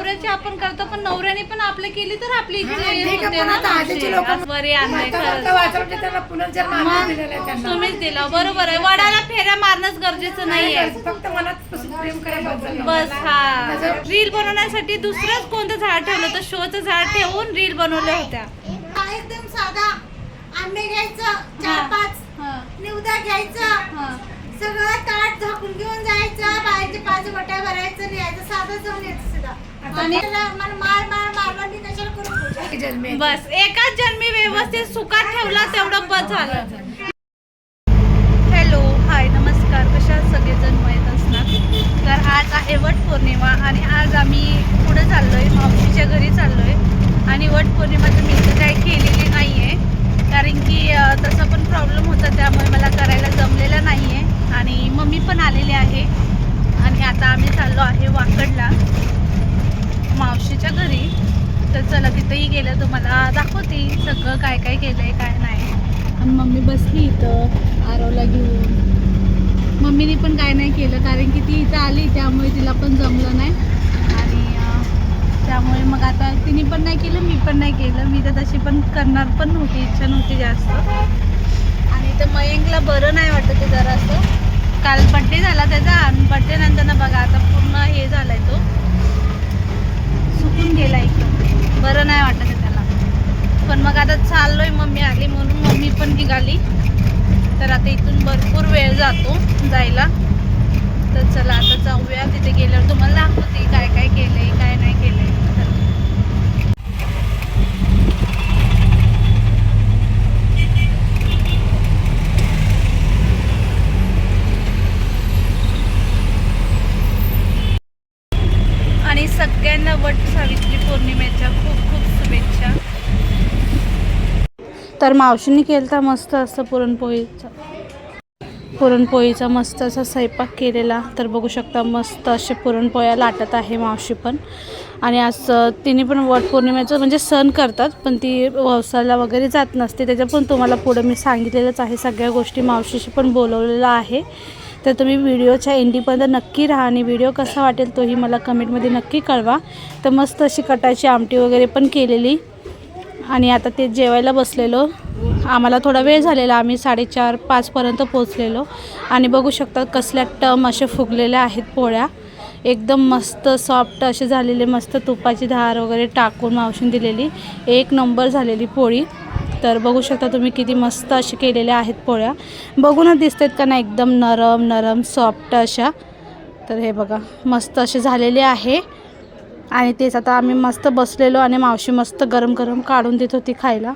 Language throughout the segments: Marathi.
नवऱ्याची आपण करतो, पण नवऱ्याने पण आपले केली तर आपली इच्छा तुम्हीच दिला. बरोबर आहे. वडाला फेऱ्या मारणंच गरजेचं नाहीये, फक्त मनात प्रेम करायला बस. हा, रील बनवण्यासाठी दुसरंच कोणतं झाड ठेवलं तर शोचं झाड ठेवून रील बनवल्या होत्या. एकदम साधा अंडे घ्यायचं 4-5, निवदा घ्यायचं, सगळं ताट झाकून घेऊन जायचं, बाहेरचे 5 वट्या भरायचं, न्यायचं, साधं जाऊन यायचं सुद्धा. आणि मला मारवाडी कशाला करू. बस एकाच जन्मी व्यवस्थित सुखात ठेवला तेवढं बस झालं. हॅलो, हाय, नमस्कार. कशा सगळेजण माहीत असणार. तर आज आहे वट पौर्णिमा आणि आज आम्ही पुढे चाललोय, मावशीच्या घरी चाललोय. आणि वट पौर्णिमाचं मी तर काही केलेली नाही आहे, कारण की तसा पण प्रॉब्लेम होता, त्यामुळे मला करायला जमलेलं नाही आहे. आणि मम्मी पण आलेली आहे आणि आता आम्ही चाललो आहे वाकडला मावशीच्या घरी. तर चला तिथंही गेलं तुम्हाला दाखवते सगळं काय काय केलं आहे काय नाही. आणि मम्मी बसली इथं आरवला घेऊन. मम्मीने पण काय नाही केलं, कारण की ती इथं आली त्यामुळे तिला पण जमलं नाही. आणि त्यामुळे मग आता तिने पण नाही केलं, मी पण नाही केलं. मी तर तशी पण करणार पण नव्हती, इच्छा नव्हती जास्त. आणि तर मयंकला बरं नाही वाटत ते जरासं. काल बड्डे झाला त्याचा आणि बड्डे नंतर ना बघा आता पूर्ण हे झालाय, तो सुकून गेला एकदम. बरं नाही वाटत त्याला. पण मग आता चाललोय, मम्मी आली म्हणून मम्मी पण निघाली. तर आता इथून भरपूर वेळ जातो जायला. तर चला आता जाऊया. तिथे गेल्यावर तुम्हाला दाखवते काय काय केलंय काय नाही केलंय. आणि सगळ्यांना वट सावित्री पौर्णिमेच्या खूप खूप शुभेच्छा. तर मावशीने केलं मस्त असं पुरणपोळीचा मस्त असा स्वयंपाक केलेला. तर बघू शकता मस्त असे पुरणपोळ्या लाटत आहे मावशी पण. आणि आज तिने पण वट पौर्णिमेचं म्हणजे सण करतात, पण ती ववसाला वगैरे जात नसते. त्याच्या पण तुम्हाला पुढं मी सांगितलेलंच आहे, सगळ्या गोष्टी मावशीशी पण बोलवलेलं आहे. तर तुम्ही व्हिडिओच्या एंडिंगपर्यंत नक्की राहा आणि व्हिडिओ कसा वाटेल तोही मला कमेंटमध्ये नक्की कळवा. तर मस्त अशी कटाची आमटी वगैरे पण केलेली. आणि आता ते जेवायला बसलेलो. आम्हाला थोडा वेळ झालेला, आम्ही 4:30-5पर्यंत पोचलेलो. आणि बघू शकता कसल्या टम असे फुगलेल्या आहेत पोळ्या, एकदम मस्त सॉफ्ट असे झालेले, मस्त तुपाची धार वगैरे टाकून मावशीने दिलेली. एक नंबर झालेली पोळी. तर बघू शकता तुम्ही किती मस्त असे केलेल्या आहेत पोळ्या. बघूनच दिसतात का नाही, एकदम नरम नरम सॉफ्ट अशा. तर हे बघा मस्त असे झालेले आहे. आणि तेच आता आम्ही मस्त बसलेलो आणि मावशी मस्त गरम गरम काढून देत होती खायला.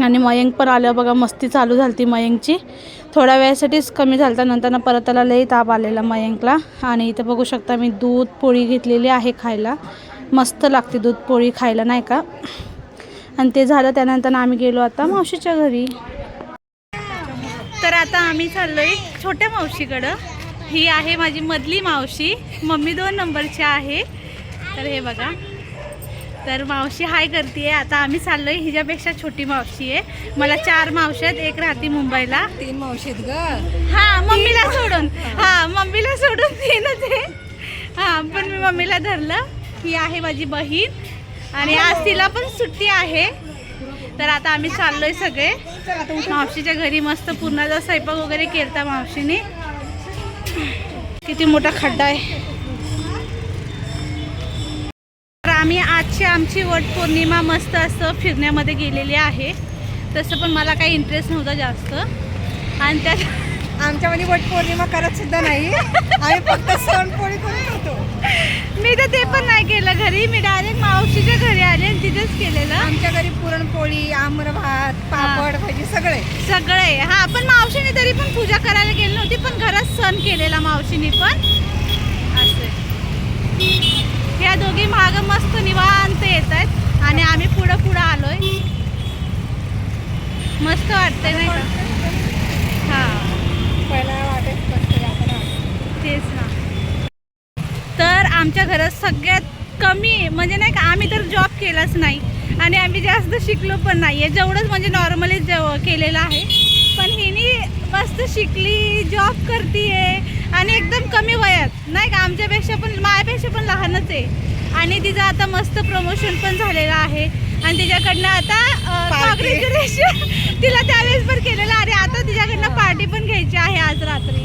आणि मयंक पण आलं बघा, मस्ती चालू झाली ती मयंकची. थोड्या वेळासाठीच कमी झालं, नंतर परत त्याला लई ताप आलेला मयंकला. आणि इथं बघू शकता मी दूध पोळी घेतलेली आहे खायला. मस्त लागते दूध पोळी खायला नाही का. आणि ते झालं त्यानंतर आम्ही गेलो आता मावशीच्या घरी. तर आता आम्ही चाललोय छोट्या मावशीकडं. ही आहे माझी मधली मावशी, मम्मी 2 नंबरची आहे. तर हे बघा, तर मावशी हाय करते. आता आम्ही चाललोय, हिच्यापेक्षा छोटी मावशी आहे. मला 4 मावशी आहेत, एक राहते मुंबईला. 3 मावशी आहेत ग. हा, मम्मीला सोडून. हा, मम्मीला सोडून 3च आहे. हा, पण मी मम्मीला धरलं. ही आहे माझी बहीण आणि आज तिला पण सुट्टी आहे. तर आता आम्ही चाललोय सगळे मावशीच्या घरी. मस्त पूर्णाचा स्वयंपाक वगैरे केलता मावशीने. किती मोठा खड्डा आहे. तर आम्ही आमची वट पौर्णिमा मस्त असं फिरण्यामध्ये गेलेली आहे. तसं पण मला काही इंटरेस्ट नव्हता जास्त. आणि त्यात आमच्यामध्ये वट पौर्णिमा करत सुद्धा नाही, आम्ही फक्त सण पोळी करून होतो. मी तर ते पण नाही केलं घरी. मी डायरेक्ट मावशीच्या घरी आले आणि तिथेच केलेलं. आमच्या घरी पुरणपोळी, आम्र भात, पापड भाजी सगळे. हा, पण मावशीने तरी पण पूजा करायला गेली नव्हती, पण घरात सण केलेला मावशीने पण. असे या दोघी माग मस्त निवांत येत आहेत आणि आम्ही पुढं आलोय. मस्त वाटतंय नाही का. हा, तेच ना. तर आमच्या घरात सगळ्यात कमी म्हणजे नाही का, आम्ही तर जॉब केलाच नाही आणि आम्ही जास्त शिकलो पण नाही आहे. जेवढंच म्हणजे नॉर्मली केलेलं आहे. पण हिने मस्त शिकली, जॉब करते आहे आणि एकदम कमी वयात नाही का. आमच्यापेक्षा पण, माझ्यापेक्षा पण लहानच आहे. आणि तिचं आता मस्त प्रमोशन पण झालेलं आहे आणि तिच्याकडनं आता कॉंग्रॅच्युलेशन तिला त्यावेळेस पण केलेलं आणि आता तिच्याकडनं पार्टी पण घ्यायची आहे आज रात्री.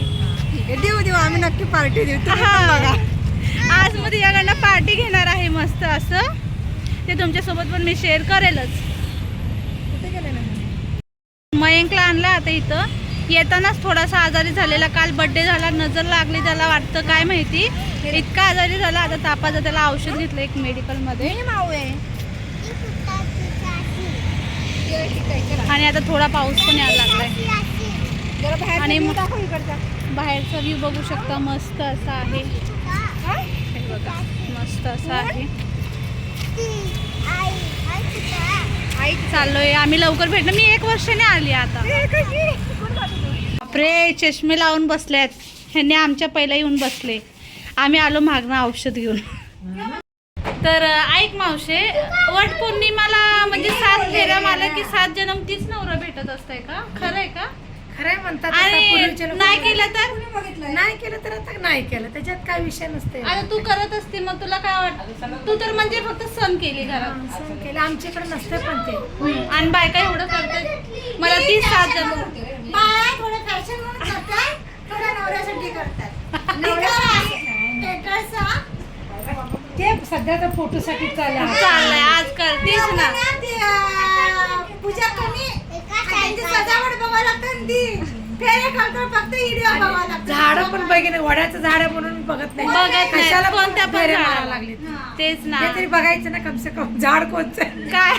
देऊ आम्ही नक्की पार्टी देऊ. हा आज मग तिच्याकडनं पार्टी घेणार आहे मस्त असं. ते तुमच्यासोबत पण मी शेअर करेलच. मयंकला आणलं आता इथं. येतानाच थोडासा आजारी झालेला, काल बड्डे झाला, नजर लागली त्याला वाटतं काय माहिती, इतका आजारी झाला. आता तापाचं त्याला औषध घेतलं एक मेडिकलमध्ये आणि आता थोडा पाऊस पण यायला लागलाय आणि बाहेरचा व्ह्यू बघू शकता मस्त असा आहे. हे बघा मस्त असं आहे. चाललोय आम्ही लवकर भेटलो. मी 1 वर्षाने आली आता. बापरे चष्मे लावून बसल्यात ह्यांनी आमच्या पहिला येऊन बसले. आम्ही आलो मागणं औषध घेऊन. तर ऐक मावशे, वट पौर्णिमाला म्हणजे 7 फेऱ्या मारल्या की 7 जन्म तीच नवरा भेटत असतंय का? खरं आहे का? खरंय म्हणतात. आणि नाही केलं तर नाही केलं तर आता नाही केलं त्याच्यात काय विषय नसते. आता तू करत असते मग तुला काय वाटतं? तू तर म्हणजे फक्त सण केली घरात. सण केलं आमच्याकडे नसते पण ते. आणि बायका एवढं करतात. मला 30-7 जन्म बाया थोडं फॅशन म्हणून करतात, थोडं नवऱ्यासाठी करतात. ते सध्या तर फोटोसाठी चाललंय आजकाल तीच ना. पूजा कमी त्यांची सजावट बघावं लागतं. ती फेरे करतो फक्त व्हिडिओ बघावं लागतं. झाड पण बघितलं वड्याचं झाड म्हणून बघत नाही. बघत नाही. कशाला कोणत्या पण फेऱ्या झाडाला. मारायला लागली. तेच ना. ते तरी बघायचं ना कम से कम झाड कोणचं काय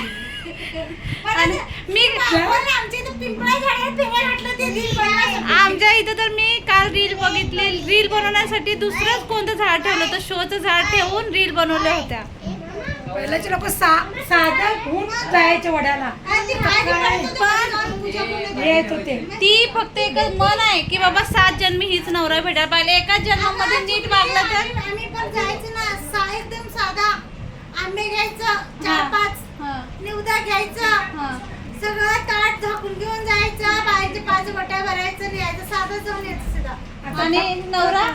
आणि मी आमच्या इथं पिंपळा झाडावर फेरे घातलं ते रील बनवायचं. आमच्या इथं तर मी काल रील बघितली. रील बनवण्यासाठी दुसरंच कोणतं झाड ठेवलं होतं, शोचं झाड ठेवून रील बनवल्या होत्या. पहिल्याचे लोक साधं होऊन जायचे वड्याला येत होते. ती फक्त एकच मन आहे की बाबा 7 जन्मी हीच नवरा भेटायला पाहिजे. एकाच जन्मामध्ये नीट वागलं तर. आम्ही पण जायचं ना एकदम साधा. आंबे घ्यायचं 4-5, निवदा घ्यायचं, सगळं ताट झाकून घेऊन जायचं, बाहेरचे 5 वट्या भरायचं, यायचं साधं जाऊन यायचं सुद्धा. आणि नवरा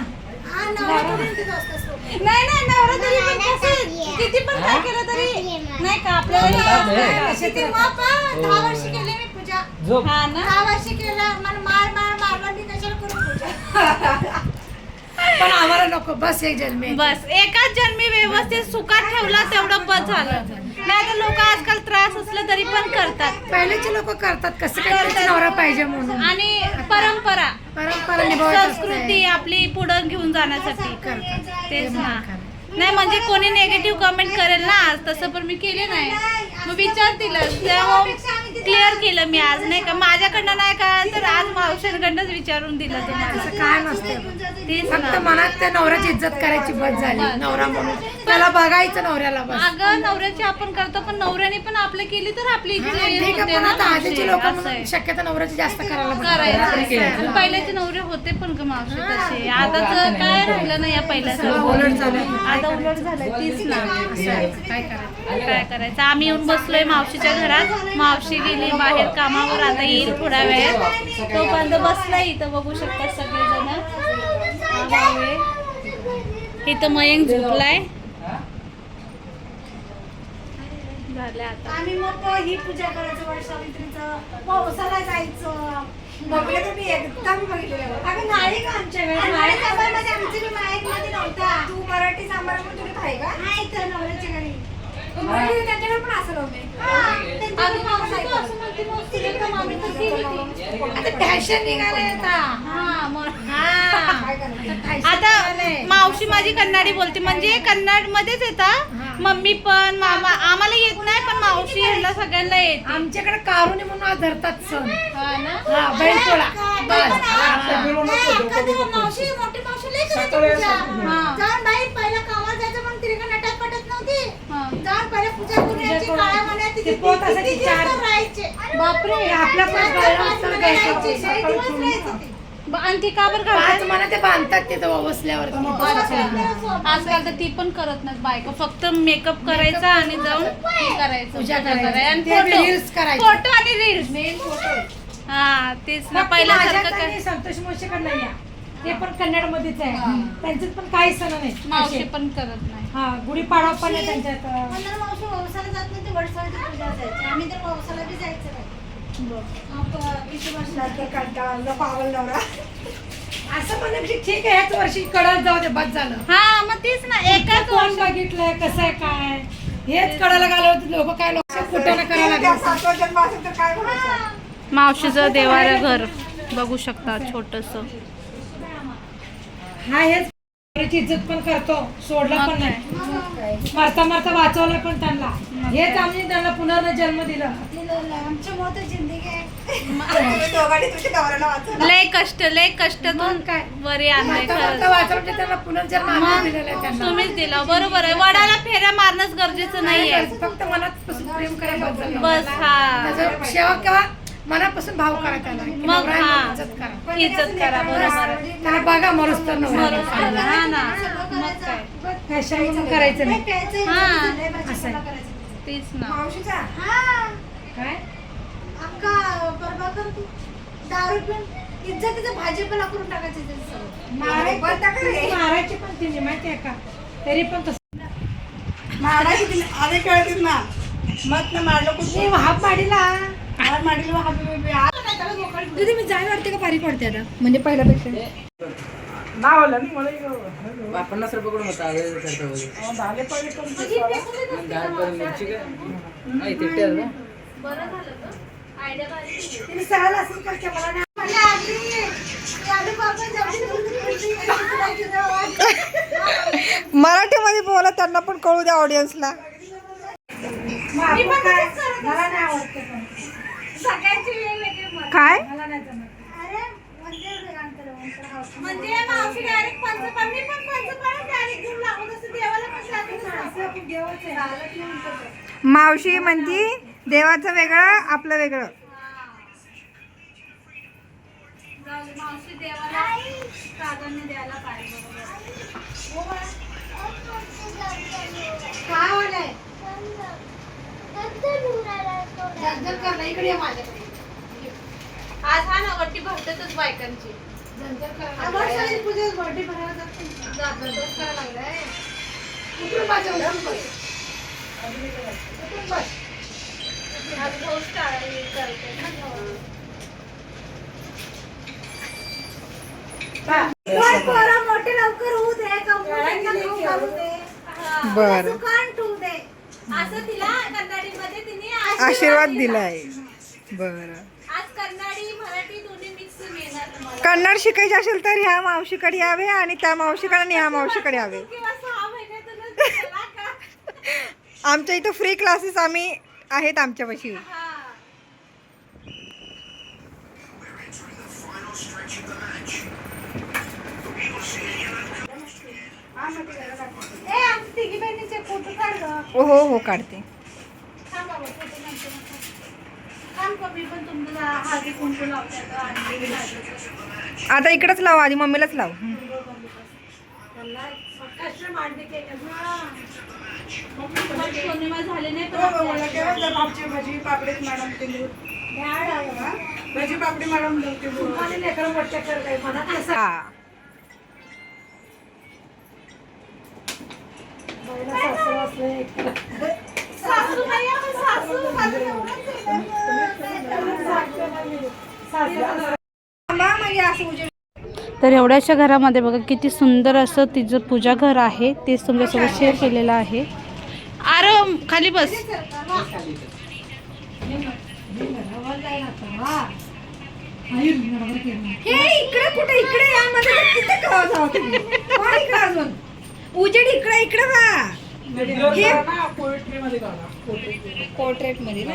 नवरा करून तिथं असतं सोबत. नाही नवरा तरी पण कसं किती पण काय केलं तरी नाही का आपल्याला किती माप 10 वर्ष केले मी पूजा. हा ना 10 वर्ष केलं. मला मारला मी कशाला करू पूजा. पण आम्हाला नको बस एक जन्मे. बस एकाच जन्मी व्यवस्थित सुखात ठेवला तेवढं बस झालं. नाही तर लोक आजकाल त्रास असलं तरी पण करतात. पहिलेचे लोक करतात कसं काय नवरा पाहिजे म्हणून. आणि परंपरा संस्कृती निभावत आपली पुढं घेऊन जाण्यासाठी करतात. तेच ना. नाही म्हणजे कोणी नेगेटिव्ह कमेंट करेल ना आज, तसं पण मी केले नाही. मग विचारतील क्लिअर केलं मी आज नाही का. माझ्याकडनं नाही का तर आज मावशांकडनंच विचारून दिलं तुम्हाला. असं काय नसतं. तेच फक्त ना. मनात त्या नवऱ्याची इज्जत करायची बस झाली. नवरा म्हणून त्याला बघायचं नवऱ्याला बस. अगं नवऱ्याची आपण करतो पण नवऱ्याने पण आपलं केली तर आपली इज्जत ठीक आहे होते पण ना आता मावशी. आधीचे लोक असं आहे. शक्यतो नवऱ्याची जास्त करायला करायचं. पहिल्याचे नवरे होते पण ग मावशी तसे. आताच काय राहिलं नाही या पहिल्याचं. उलट झालं. आता उलट झालं. तीच ना. काय करायचं. काय करायचं. आम्ही येऊन बसलोय मावशीच्या घरात. मावशी गेली बाहेर कामावर, आता येईल थोड्या वेळात. तोपर्यंत बसलाय इथं बघू शकता सगळेजण. इथं मयंक झोपलाय. झालं आता. आम्ही मग ही पूजा करायचं वर्षावित्रीचं, पावसाला जायचं. बघलं तर मी एकदम बघितलेलं. अगं नाही का आमच्याकडे सांबारमध्ये आमची बी माहीत मध्ये नव्हता. तू मराठी सांबार म्हणून तुला खाय का? नाही तर नवऱ्याच्या घरी त्यांच्याकडे पण असं नव्हते. फॅशन निघाले आता मावशी माझी कन्नडी बोलते म्हणजे कन्नड मध्येच येतात. मम्मी पण मामा आम्हाला येत नाही पण मावशी ह्यांना सगळ्यांना येत. आमच्याकडे कारुणी म्हणून आज धरतात सण. हा ना. हा बैलपोळा. मावशी मोठी मावशी लई करायची पूजा. जाऊन बाई पहिला कामाला जायचं पण तिला नटत पटत नव्हती. जाऊन पहिला पूजा करून यायची. काळ्या मण्यात ते पोत असायची 4 राहायचे. बापरे. आपल्या पण दिवस राहायची ती. आणि ती का बरं 5 घालतात? म्हणा ते बांधतात तिथं बसल्यावर. आजकाल तर ती पण करत नाहीत बायका. फक्त मेकअप करायचा आणि जाऊन हे करायचं पूजा करायचं. करायची. आणि ते reels करायचे. फोटो आणि रील्स. Main photo. हा तेच ना. पहिल्यासारखं काय संतोष मोशीकडे नाही. ते पण कन्नडमध्येच आहे. त्यांच्यात पण काही सण नाही मावशी असे. पण करत नाही. हा गुढीपाडवा पण आहे त्यांच्यात. म्हणून मावशी ववसाला जात नाही, ते वडसाळची पूजा जायची. आम्ही तर ववसाला बी जायचं नाही. मग नंतर कंटाळा नको आवडला नवरा. असं म्हणण्यापेक्षा ठीक आहे ह्याच वर्षी कडत जाऊ दे, बस झालं. हा मग तेच ना, एकाच कोण वर्षात बघितलंय कसं आहे काय हेच कळायला घालवत लोक, काय लोक कुठं करायला त्या लागले. 7वा जन्म असेल तर काय म्हणायचं. मावशीचं देवारा घर बघू शकता छोटस. हा हेच पोरीची इज्जत पण करतो, सोडला पण नाही, मरता मरता वाचवलं पण त्यांना. हेच आम्ही त्यांना पुनर्जन्म दिला. आमच्या मोठं जिंदगी आहे. तुम्ही दोघांनी तुझ्या नवऱ्याला वाचवलं. लय कष्टातून काय? वरी आणलंय मरता मरता खरंच. वाचवलं म्हणजे त्यांना पुनर्जन्म आम्ही दिलेला आहे त्यांना. तुम्हीच दिला, बरोबर आहे. वडाला फेऱ्या मारणंच गरजेचं नाहीये. फक्त मनापासून प्रेम करायला बस बस हा, त्याचं सेवा किंवा मनापासून भाव करा त्याला, की मग नवरा आहे हा. म्हणून इज्जत करा. इज्जत करा, बरोबर आहे. त्याला बघा मरुस तर नवरा. बरोबर. हा ना, मग काय. फॅशन म्हणून करायचं नाही. प्यायचं हा. असं आहे. तेच ना. मावशीचा हा काय अक्का प्रभाकर तू दारू पिऊन इज्जतीचं भाजीपाला करून टाकायचं इज्जत सगळं. बंद कर रे. मारायची पण तिने माहितीये का, तरी पण तसं मारायची तिला आधी कळतील ना. मत न मारलं कुठे हात पाडीला. हात मारली तुझी मी जाय वाटते का बारीक वाटते आता, म्हणजे पहिल्यापेक्षा. 50 रुपये कडून होता तिने सहाला असं करते मला नाही. मला आधी लाडू बाबा मराठीमध्ये बोला, त्यांना पण कळू द्या ऑडियन्सला. मला नाही आवडते पण. सगळ्यांची वेगवेगळी मत. काय मला नाही जमत. अरे म्हणजे मावशी डायरेक्ट पंचपाळ, मी पण पंचपाळ डायरेक्ट घेऊन लागून असं देवाला पण मावशी म्हणती देवाचं वेगळं आपलं वेगळं. मावशी देवाला प्राधान्य द्यायला पाहिजे. काय होलंय जंजल करणं इकडे ये माझ्याकडे. आज हा ना वट्टी भरतेच बायकांची. अमावस्याची पूजेस बर्थडे भरायला जात नाही. जातच करायला लागलाय. उठून माझ्या उठून बस. उठून बस. आज भाऊच टाळी करते ना. काय पोरं मोठे लवकर होऊ दे, कमवून खाऊ घालू दे. बरं. सुखान ठेवू दे. असं तिला कन्नडीमध्ये तिने आशीर्वाद दिलाय. बरं. आज कन्नडी मराठी दोन्ही मिक्स मिळणार तुम्हाला. कन्नड शिकायचे असेल तर ह्या मावशीकडे यावे आणि त्या मावशीकडे आणि ह्या मावशीकडे यावे. किंवा 6 महिन्यातूनच केला का? आमच्या इथं फ्री क्लासेस आम्ही आहेत आमच्यापाशी. हा. ए, आमच्या तिघी बहिणीचे फोटो काढ गं. हो काढते. थांब बाबा, फोटो काढते नका. थांब का, मी पण तुमचा हळदी कुंकू लावते आता आणि हळदीचं. आता इकडेच लाव, आधी मम्मीलाच लाव. पौर्णिमा झाली नाही पण आपल्या भाजी पापडी मॅडम भाजी पापडी मॅडम लेकरं मोठ्या करताय मनात असं. हा. पहिला सासू असलं एक. सासू नाही आहे, पण सासू माझं एवढंच आहे. तर एवढ्याशा घरामध्ये बघा किती सुंदर असं तिचं पूजा घर आहे. तेच तुमच्यासोबत शेअर केलेलं आहे. आरम खाली बस. हे इकडे कुठे इकडे या मध्ये तिथे का जाऊ तुम्ही? कोण इकडे अजून उजेड इकडे इकडे वा. हे पोर्ट्रेट मध्ये ना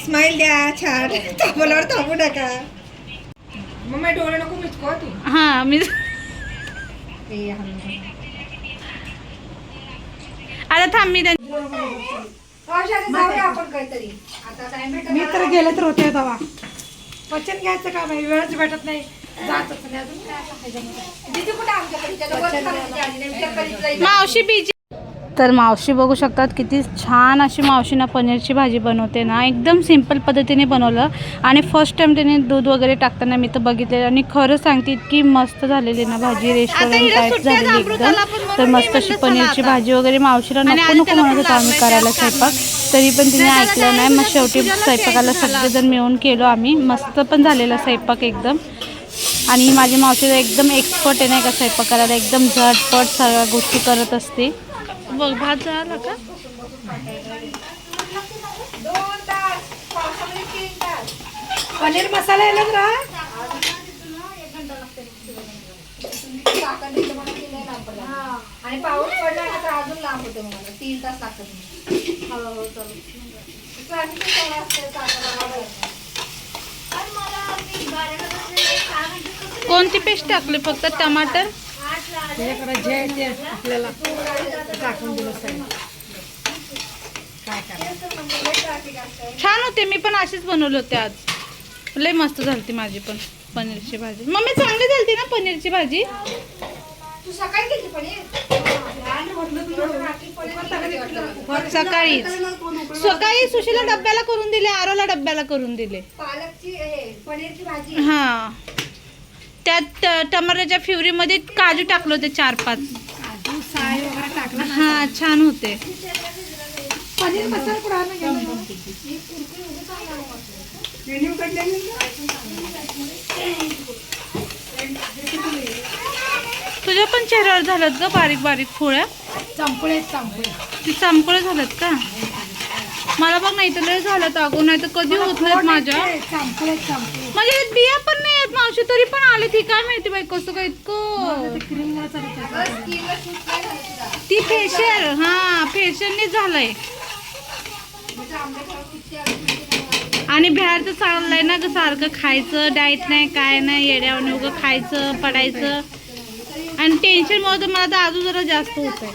स्माइल द्या छान. थांबल्यावर थांबू नका. मग डोळे नको मिचको तू. हां मी आता थांब मी आपण काहीतरी आता टाइम मी तर गेले तर होते तेव्हा. वचन घ्यायचं का बाई, वेळच भेटत नाही, जातच नाही. अजून काय आता ह्याच्यामध्ये? दीदी कुठे आमच्याकडे मावशी बीजी तर मावशी बघू शकतात किती छान अशी मावशी ना पनीरची भाजी बनवते ना, एकदम सिंपल पद्धतीने बनवलं. आणि फर्स्ट टाइम त्याने दूध वगैरे टाकताना मी तर बघितलेलं आणि खरं सांगते इतकी मस्त झालेली ना भाजी, रेस्टॉरंट टाईप झालेली एकदम. तर मस्त अशी पनीरची भाजी वगैरे मावशीला नको नको म्हणत होतो आम्ही करायला स्वयंपाक, तरी पण तिने ऐकलं नाही. मग शेवटी स्वयंपाकाला सगळेजण मिळून केलो आम्ही. मस्त पण झालेला स्वयंपाक एकदम. आणि माझी मावशी एकदम एक्सपर्ट आहे नाही का स्वयंपाक करायला, एकदम झटपट सगळ्या गोष्टी करत असते. बघ भात झाला का? 2 तास पावसामध्ये 3 तास. पनीर मसाला येणार ना. आणि पाऊस पडला ना तर अजून लांब होते मला 3 तास लागतात. हळूहळू कोणती पेस्ट टाकली? फक्त टमाटर? तुझ्याकडे जे आहे ते आपल्याला टाकून दिलं साहेब. काय करायचं? छान होते. मी पण अशीच बनवले होते आज. लय मस्त झालती माझी पण पनीरची भाजी. मम्मी चांगली झालती ना पनीरची भाजी? तू सकाळी गेली सकाळी सुशीला डब्याला करून दिले, आरोला डब्याला करून दिले. पालकची पनीरची भाजी. हा, त्यात टमाटरच्या फ्युरीमध्ये काजू टाकले होते 4-5. काजू साय वगैरे टाकला. हा, छान होते. पनीर मसाला कुठं आणून घ्या. तुझ्या पण चेहऱ्यावर झाल्यात ग बारीक बारीक फोड्या. चंपळे ती चांपळे झाल्यात का? मला बघ नाही तर लय झाल्यात अगो, नाही तर कधी होत नाहीत माझ्या. चंपळे म्हणजे बिया पण नाही आहेत मावशी, तरी पण आले. ती काय माहिती बाई कसं काय इतकं. ती फेशियल, हा फेशियलने झालंय. आणि बाहेर तर चाललंय ना ग सारखं खायचं, डाएट नाही काय नाही, येड्यावर उगं खायचं पडायचं. आणि टेन्शनमुळे तर मला तर अजून जरा जास्त होत आहे.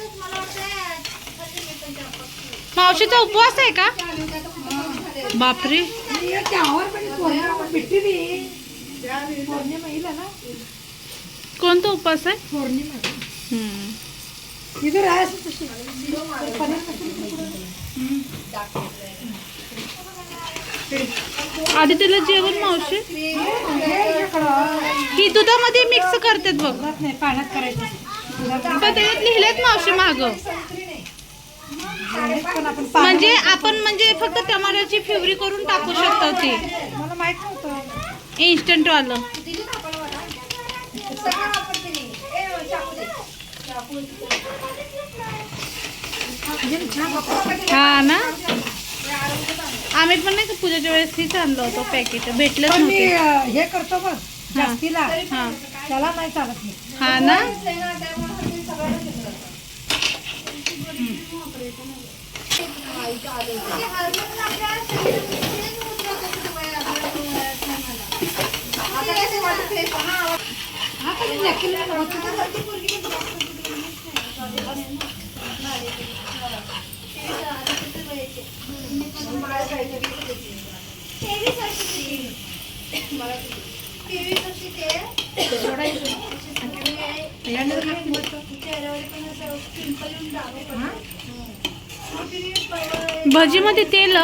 मावशीचा उपवास आहे का? बापरे. कोणता उपवास आहे? आधी तिला जेवण मावशी ही दुधामध्ये मिक्स करतात बघ. नाही पाण्यात करायचं. पण त्याच्यात लिहिलेत मावशी माग. म्हणजे आपण म्हणजे फक्त टमाटरची फ्युरी करून टाकू शकतो. ती मला माहित नव्हतं. इन्स्टंट वालं. हा ना, आम्ही पण नाही का पूजेच्या वेळेस तीच आणलं होतं पॅकेट, भेटलंच पण मी नव्हते. हे करतो बघ जास्तीला, हा त्याला नाही चालत नाही. हा ना. भजी मध्ये तेल.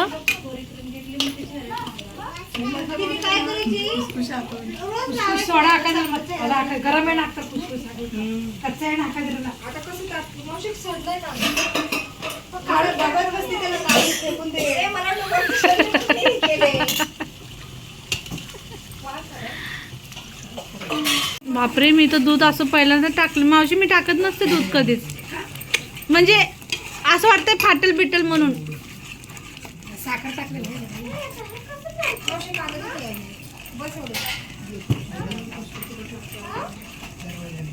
सोडा हाका गरम आहे नाकतात फुसफुस कच्चा आहे नाका दिला. आता कसं टाकतो मावशी सोडलंय ना काढत जबरदस्ती त्याला काढून फेकून दे. मला बापरे, मी तर दूध असं पहिल्यांदा टाकलं मावशी. मी टाकत नसते दूध कधीच, म्हणजे असं वाटतंय फाटल बिटल म्हणून. साखर टाकलेली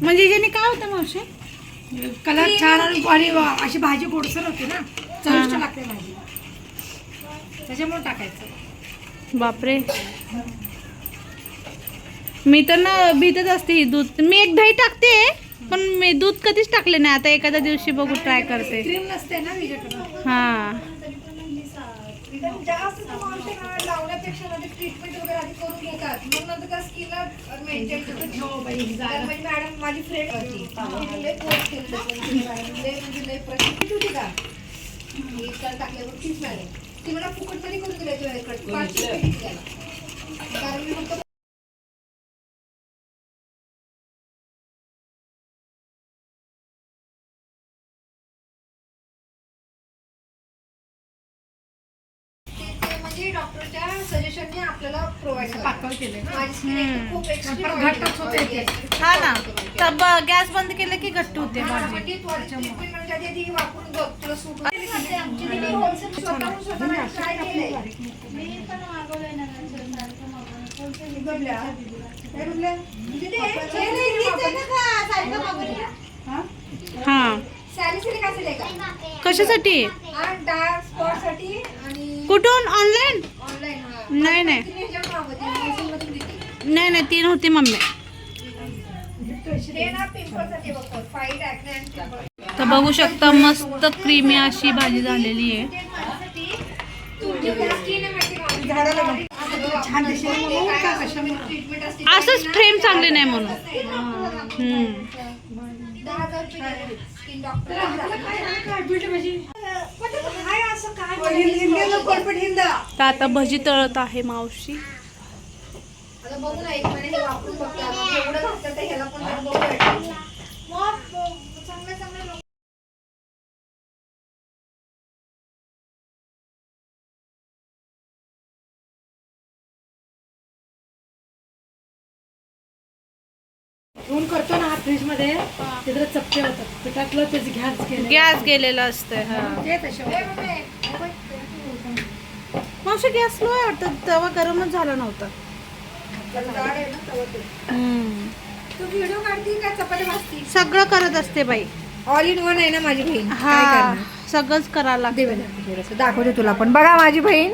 म्हणजे ज्याने काय होतं मावशी, कलर छान आणि अशी भाजी गोडसर होते ना, चविष्ट लागते भाजी, त्याच्यामुळे टाकायचं. बापरे, मी तर ना भीतच असते ही दूध. मी एक दही टाकते पण मी दूध कधीच टाकले नाही. आता एखाद्या दिवशी बघू, ट्राय करते. क्रीम नसते ना विजयकडे. हा, कारण जास्त मावशी लावण्यापेक्षा ना ट्रीटमेंट वगैरे आधी करून घेतात मग नंतर त्या स्किनला मेंटेन म्हणजे मॅडम माझी फ्रेंड होती लय कोर्स केला म्हणजे लय प्रशिक्षित होती का एक काल टाकल्यावर तीच मॅडम ती मला फुकटमध्ये करून दिली कारण मी फक्त डॉक्टरच्या सजेशनने आपल्याला प्रोव्हाइड पातळ केले माझी स्किन खूप घट्टच होते ते. हा ना तब गॅस बंद केलं की घट्ट होते भाजी. म्हणजे ट्रीटमेंट म्हणजे आधी वापरून बघ तुला सूट स्वतःहून ट्राय केलंय हा सॅलिसिलिक ऍसिड आहे का कशासाठी आणि डार्क स्पॉट साठी आणि कुठून ऑनलाईन ऑनलाईन नाही नाही नाही नाही 3 होती मम्मी. ते ना पिंपल साठी बघतो फाईट ऍक्ने आणि पिंपल तर बघू शकता मस्त क्रीमी अशी भाजी झालेली आहे. तुमची स्किन आहे माहिती का झाडाला छान ट्रीटमेंट असते असंच फ्रेम चांगले नाही म्हणून 10,000 रुपये स्किन डॉक्टर काय असं काय तर आता भजी तळत आहे मावशी. आता बघू ना एक महिने हे वापरून बघतो आपण एवढं घातलं तर ह्याला पण जरा बघू वाटेल. मग चांगलं चांगलं लोक ऊन करतो ना फ्रीज मध्ये तिकडे चपटे होतात पिठातलं त्याची गॅस गेलेला असतंय. हा ते तसे मावशी गॅस लो आहे वाटतं तवा गरमच झाला नव्हता. जाड आहे ना तवा ते. तू व्हिडिओ काढती का चपाती भाजती सगळं करत असते बाई. ऑल इन वन आहे ना माझी बहीण हा सगळंच करायला थोडंसं दाखवते तुला पण. बघा माझी बहीण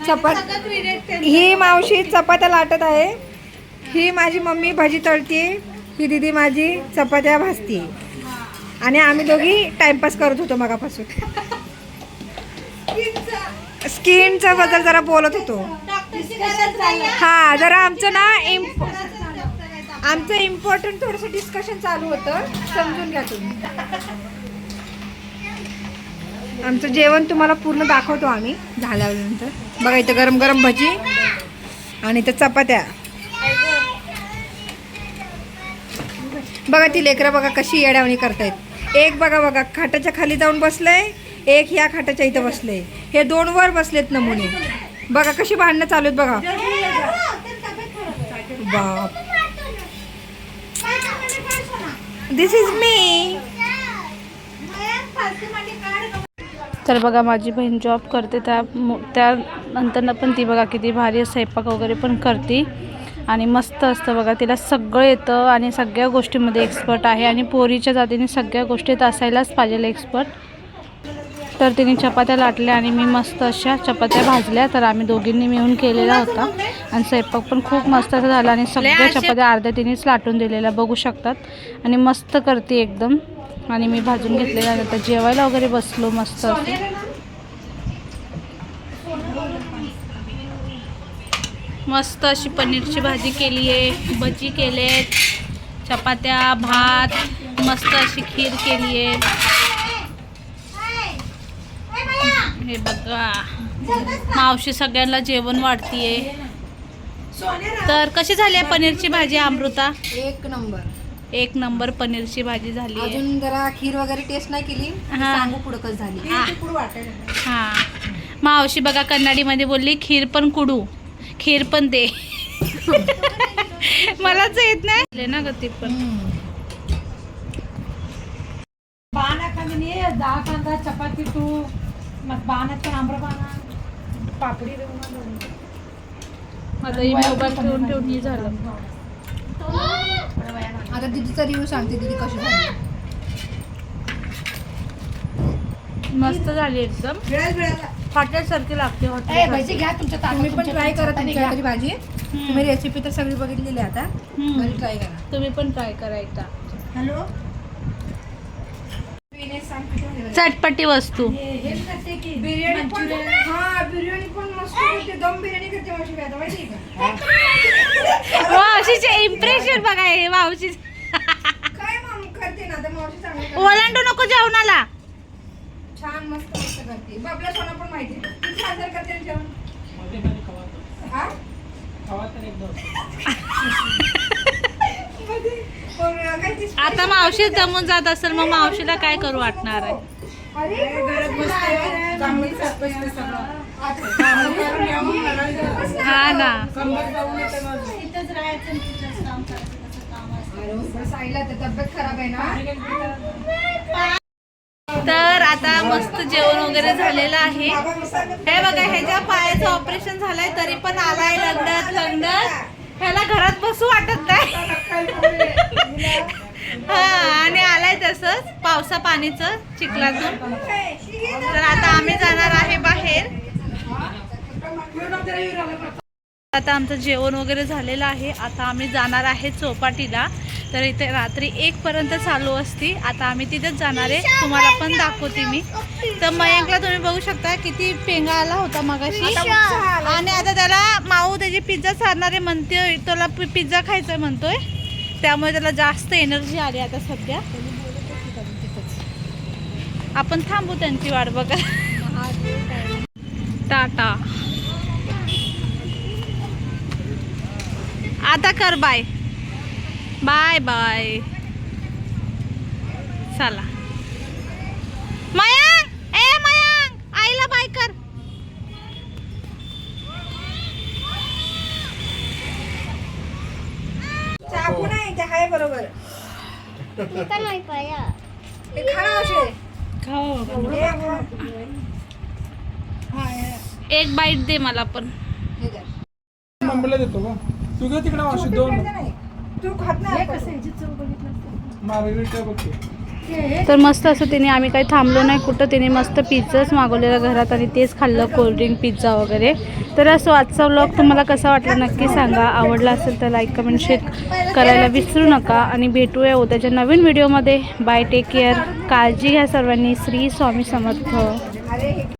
चपाती ही मावशी चपात्या लाटत आहे ही माझी मम्मी भजी तळते ही दीदी माझी चपात्या भाजते आणि आम्ही दोघी टाइमपास करत होतो मगापासून स्किनचा बद्दल जरा बोलत होतो. हा जरा आमचं ना आमचं इम्पॉर्टंट थोडंसं डिस्कशन चालू होतं समजून घ्या तुम्ही. आमचं जेवण तुम्हाला पूर्ण दाखवतो आम्ही झाल्यानंतर. बघा इथं गरम गरम भजी आणि इथं चपात्या. बघा ती लेकरं बघा कशी येड्यावणी करतायत. एक बघा खाटाच्या खाली जाऊन बसलंय एक ह्या खाटाच्या इथं बसलंय हे 2 वर बसलेत नमुने. बघा कशी भांडणं चालू आहेत बघा. बाप दिस इज मी. तर बघा माझी बहीण जॉब करते त्यानंतर पण ती बघा किती भारी स्वयंपाक वगैरे पण करते आणि मस्त असतं बघा. तिला सगळं येतं आणि सगळ्या गोष्टींमध्ये एक्सपर्ट आहे आणि पोरीच्या जातीने सगळ्या गोष्टीत असायलाच पाहिजे एक्सपर्ट. तर तिने चपात्या लाटल्या आणि मी मस्त अशा चपात्या भाजल्या. तर आम्ही दोघींनी मिळून केलेला होता आणि स्वयंपाक पण खूप मस्त असं झाला आणि सगळ्या चपात्या अर्ध्या तिनेच लाटून दिलेल्या बघू शकतात आणि मस्त करते एकदम. आणि मी भाजून घेतलेल्या नंतर जेवायला वगैरे बसलो मस्त असं. मस्त अशी पनीरची भाजी केली आहे भजी केलेत चपात्या भात मस्त अशी खीर केली आहे. हे बघा मावशी सगळ्यांना जेवण वाढतीये. तर कशी झाली आहे पनीरची भाजी अमृता. एक नंबर पनीरची भाजी झाली आहे. अजून जरा खीर वगैरे टेस्ट नाही केली सांगू पुढं कसं झाली. हा मावशी बघा कन्नडीमध्ये बोलली खीर पण कुडू खीर पण दे. मलाच येत नाही ना ग ती पण. बाना कमी डाळ कांदा चपाती तू मग बानाचं आम्रपाना पापडी देऊन आता ही मोबाईल ठेवून ठेवून ही झालं. आता दीदीचा रिव्ह्यू सांगते दीदी कशी झाली. मस्त झाली एकदम हॉटेलसारखी लागते भजी घ्या तुमच्या तुम्ही पण ट्राय करा तुमच्या घरी भाजी. तुम्ही रेसिपी तर सगळी बघितलेली आहे आता घरी ट्राय करा. तुम्ही पण ट्राय करा एकदा. हॅलो चटपटी वस्तू बिर्याणी बिर्याणी पण मस्त करते, दम बिर्याणी करते मावशी काय आता माहिती आहे का? मावशीचे इम्प्रेशन बघा हे मावशी. काय माम करते ना आता मावशी चांगली करते. ओलांडू नको जेवणाला. छान मस्त मस्त करते. बाबला सोना पण माहिती आहे. किती छान जर करते ना जेवण. हा? पण काय ती आता मावशी जमून जात असेल मग मावशीला काय करू वाटणार आहे. अरे चांगलं असतं सगळं. हा ना. इथंच राहायचं आणि तिथंच काम करायचं, तसं काम असतं. साईला तर तब्येत खराब आहे ना. तर आता मस्त जेवण वगैरे झालेलं आहे. हे बघा ह्याच्या पायाचं ऑपरेशन झालंय तरी पण आलाय लग्नात. ह्याला घरात बसू वाटत नाही. हा आणि आलाय तसंच पावसा पाणीचं चिखलातून. तर आता आम्ही जाणार आहे बाहेर. आता आमचं जेवण वगैरे झालेलं आहे. आता आम्ही जाणार आहे चौपाटीला. तर इथे रात्री 1 पर्यंत चालू असती. आता आम्ही तिथेच जाणार आहे. तुम्हाला पण दाखवते मी. तर मयंकला तुम्ही बघू शकता किती पेंगा आला होता मगाशी. आणि आता त्याला माऊ त्याची पिझ्झा सारणारे म्हणतोय, त्याला पिझ्झा खायचा म्हणतोय. त्यामुळे त्याला जास्त एनर्जी आली आता सध्या. आपण थांबू त्यांची वाट बघा. टाटा. आता कर बाय बाय बाय. चला मयांक, ए मयांक, आईला बाय कर. चाकू नाही ते आहे बरोबर. ते खा ना असे. एक बाईट दे मला पण. मम्मीला देतो का तू घे तिकडे मावशी दोन तू खात नाही. मार्गरेट बघ. तर मस्त असं तिने आम्ही काही थांबलो नाही कुठं. तिने मस्त पिझ्झाच मागवलेला घरात आणि तेच खाल्लं, कोल्ड्रिंक पिझ्झा वगैरे. तर असं आजचा व्लॉग तुम्हाला कसा वाटला नक्की सांगा. आवडला असेल तर लाईक कमेंट शेअर करायला विसरू नका. आणि भेटूया उद्याच्या नवीन व्हिडिओमध्ये. बाय, टेक केअर, काळजी घ्या सर्वांनी. श्री स्वामी समर्थ.